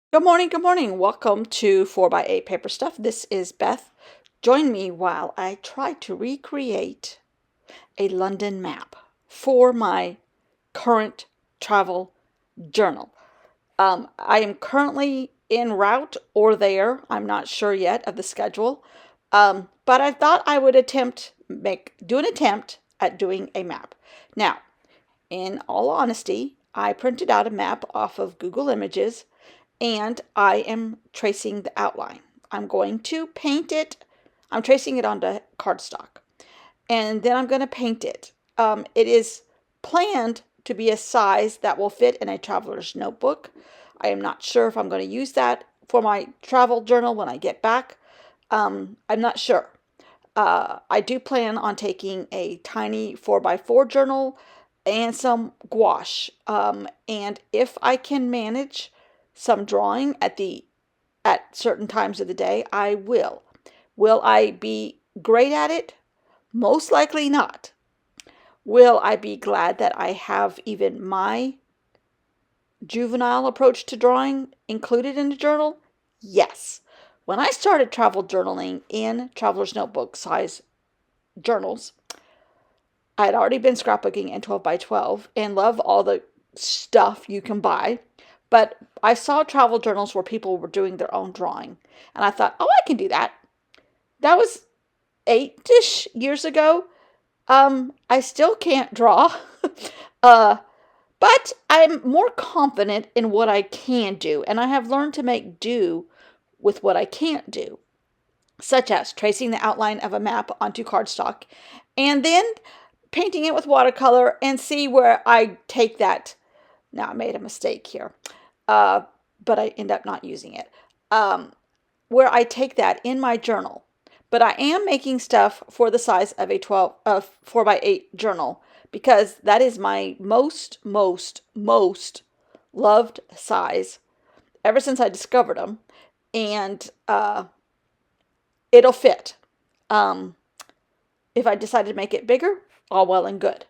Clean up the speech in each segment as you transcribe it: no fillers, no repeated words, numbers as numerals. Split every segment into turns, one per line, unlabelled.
Good morning, good morning. Welcome to 4 by 8 Paper Stuff. This is Beth. Join me while I try to recreate a London map for my current travel journal. I am currently en route or there. I'm not sure yet of the schedule. But I thought I would do an attempt at doing a map. Now, in all honesty, I printed out a map off of Google Images and I am tracing the outline. I'm going to paint it. I'm tracing it onto cardstock and then I'm going to paint it. It is planned to be a size that will fit in a traveler's notebook. I am not sure if I'm going to use that for my travel journal when I get back. I'm not sure. I do plan on taking a tiny 4x4 journal and some gouache. And if I can manage some drawing at certain times of the day, I will. Will I be great at it? Most likely not. Will I be glad that I have even my juvenile approach to drawing included in the journal? Yes. When I started travel journaling in traveler's notebook size journals, I had already been scrapbooking in 12 by 12 and love all the stuff you can buy. But I saw travel journals where people were doing their own drawing. And I thought, oh, I can do that. That was 8-ish years ago. I still can't draw. uh, but I'm more confident in what I can do. And I have learned to make do with what I can't do, such as tracing the outline of a map onto cardstock and then painting it with watercolor and see where I take that. Now, I made a mistake here, uh, but I end up not using it. Where I take that in my journal. But I am making stuff for the size of a 4 by 8 journal because that is my most loved size ever since I discovered them. And it'll fit. Um, if I decided to make it bigger, all well and good.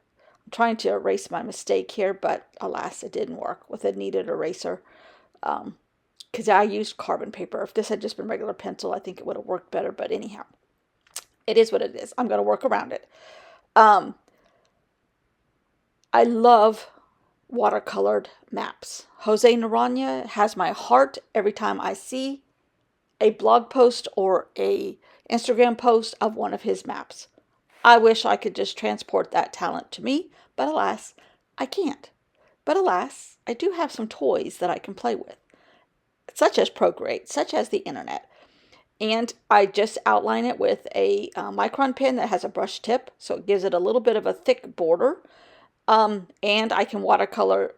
I'm trying to erase my mistake here, but alas, it didn't work with a kneaded eraser. Because I used carbon paper. If this had just been regular pencil, I think it would have worked better. But anyhow, it is what it is. I'm going to work around it. Um, I love watercolored maps. Jose Naranja has my heart every time I see a blog post or a Instagram post of one of his maps. I wish I could just transport that talent to me, but alas, I can't. But alas, I do have some toys that I can play with, such as Procreate, such as the internet. And I just outline it with a micron pen that has a brush tip, so it gives it a little bit of a thick border. And I can watercolor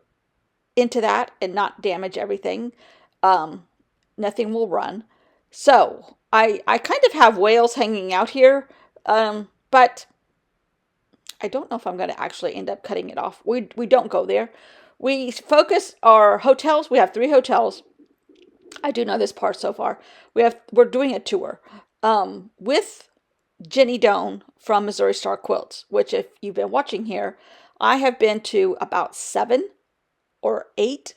into that and not damage everything. Um, Nothing will run. So I kind of have whales hanging out here, but I don't know if I'm going to actually end up cutting it off. We don't go there. We focus our hotels. We have 3 hotels. I do know this part so far. We're doing a tour with Jenny Doan from Missouri Star Quilts, which if you've been watching here, I have been to about 7 or 8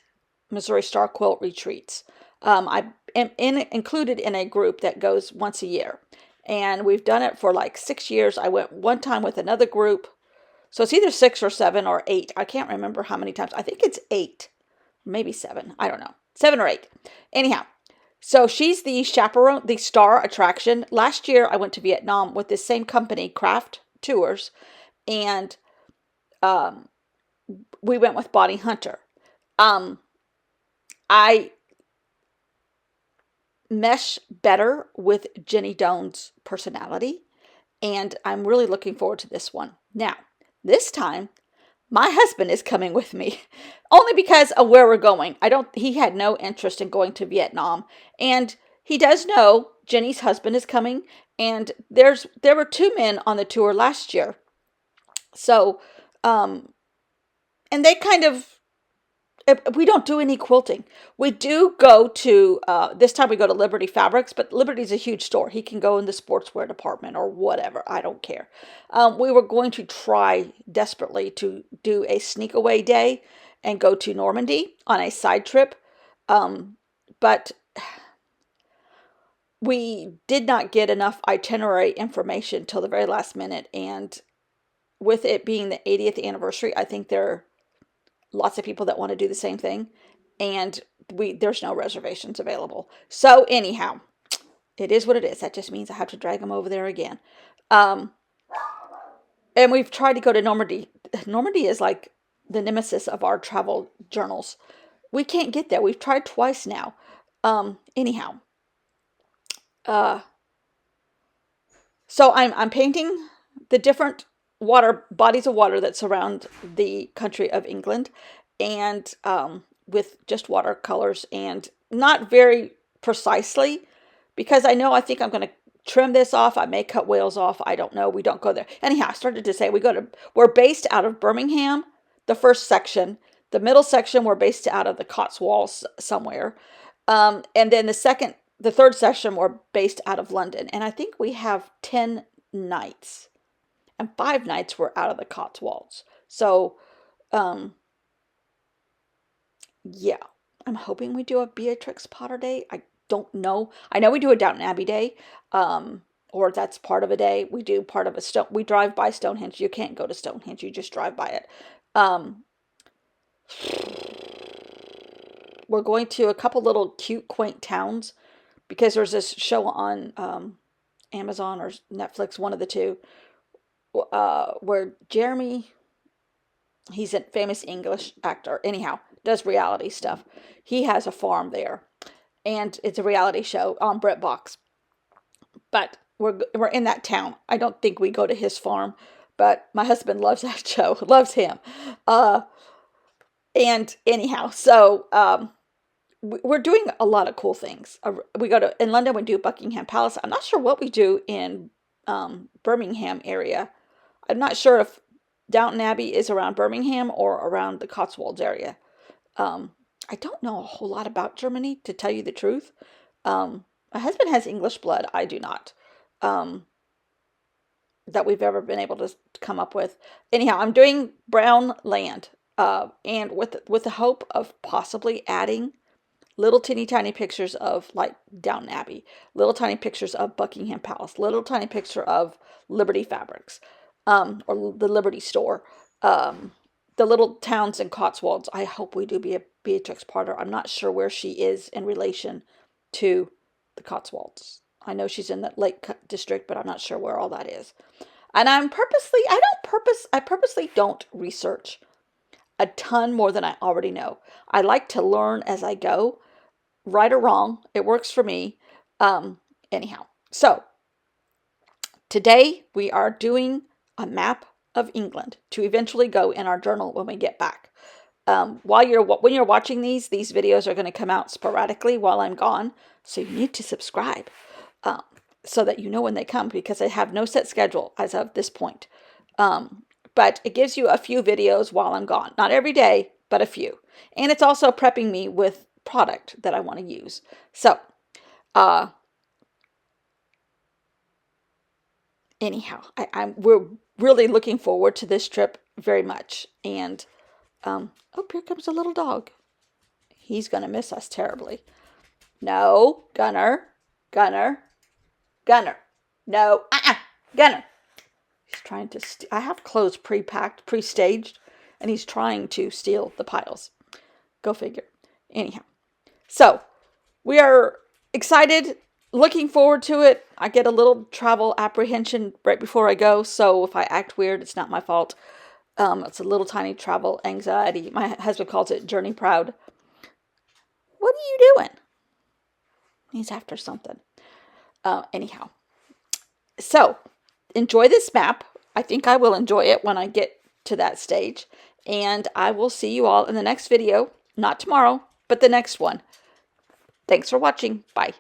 Missouri Star Quilt retreats. I am included in a group that goes once a year. And we've done it for like 6 years. I went one time with another group. So it's either 6 or 7 or 8. I can't remember how many times. I think it's 8, maybe 7. I don't know. 7 or 8. Anyhow, so she's the chaperone, the star attraction. Last year, I went to Vietnam with this same company, Craft Tours, and um, we went with Bonnie Hunter. Um, I mesh better with Jenny Doan's personality, and I'm really looking forward to this one. Now, this time, my husband is coming with me, only because of where we're going. He had no interest in going to Vietnam, and he does know Jenny's husband is coming, and there were 2 men on the tour last year. So, um, and they kind of we don't do any quilting. We do go to, this time we go to Liberty Fabrics, but Liberty's a huge store. He can go in the sportswear department or whatever. I don't care. We were going to try desperately to do a sneak away day and go to Normandy on a side trip. but we did not get enough itinerary information till the very last minute. And with it being the 80th anniversary, I think there are lots of people that want to do the same thing. And there's no reservations available. So anyhow, it is what it is. That just means I have to drag them over there again. And we've tried to go to Normandy. Normandy is like the nemesis of our travel journals. We can't get there. We've tried twice now. Anyhow, so I'm painting the different bodies of water that surround the country of England, and with just watercolors, and not very precisely, because I think I'm going to trim this off. I may cut Wales off. I don't know. We don't go there. Anyhow, I started to say we're based out of Birmingham, the first section. The middle section, we're based out of the Cotswolds somewhere. And then the third section, we're based out of London. And I think we have 10 nights. And 5 nights were out of the Cotswolds. So, yeah. I'm hoping we do a Beatrix Potter Day. I don't know. I know we do a Downton Abbey Day, or that's part of a day. We do part of we drive by Stonehenge. You can't go to Stonehenge. You just drive by it. We're going to a couple little cute, quaint towns, because there's this show on Amazon or Netflix, one of the two, where Jeremy, he's a famous English actor, anyhow, does reality stuff. He has a farm there, and it's a reality show on BritBox. But we're in that town. I don't think we go to his farm, but my husband loves that show, loves him. And anyhow, so we're doing a lot of cool things. We go in London, we do Buckingham Palace. I'm not sure what we do in Birmingham area. I'm not sure if Downton Abbey is around Birmingham or around the Cotswolds area. I don't know a whole lot about Germany, to tell you the truth. My husband has English blood. I do not. That we've ever been able to come up with. Anyhow, I'm doing Brown Land, and with the hope of possibly adding little teeny tiny pictures of like Downton Abbey, little tiny pictures of Buckingham Palace, little tiny picture of Liberty Fabrics, or the Liberty Store, the little towns in Cotswolds. I hope we do be a Beatrix Potter. I'm not sure where she is in relation to the Cotswolds. I know she's in the Lake District, but I'm not sure where all that is. And I purposely don't research a ton more than I already know. I like to learn as I go, right or wrong. It works for me. Anyhow, so today we are doing a map of England to eventually go in our journal when we get back. When you're watching these videos are going to come out sporadically while I'm gone, so you need to subscribe so that you know when they come, because I have no set schedule as of this point. But it gives you a few videos while I'm gone. Not every day, but a few. And it's also prepping me with product that I want to use. So, anyhow, we're really looking forward to this trip very much. And, oh, here comes a little dog. He's going to miss us terribly. No, Gunner. No, Gunner. He's trying to I have clothes pre-packed, pre-staged, and he's trying to steal the piles. Go figure. Anyhow, so we are excited, looking forward to it. I get a little travel apprehension right before I go, so if I act weird, it's not my fault. It's a little tiny travel anxiety. My husband calls it journey proud. What are you doing? He's after something. Anyhow, so enjoy this map. I think I will enjoy it when I get to that stage. And I will see you all in the next video. Not tomorrow, but the next one. Thanks for watching. Bye.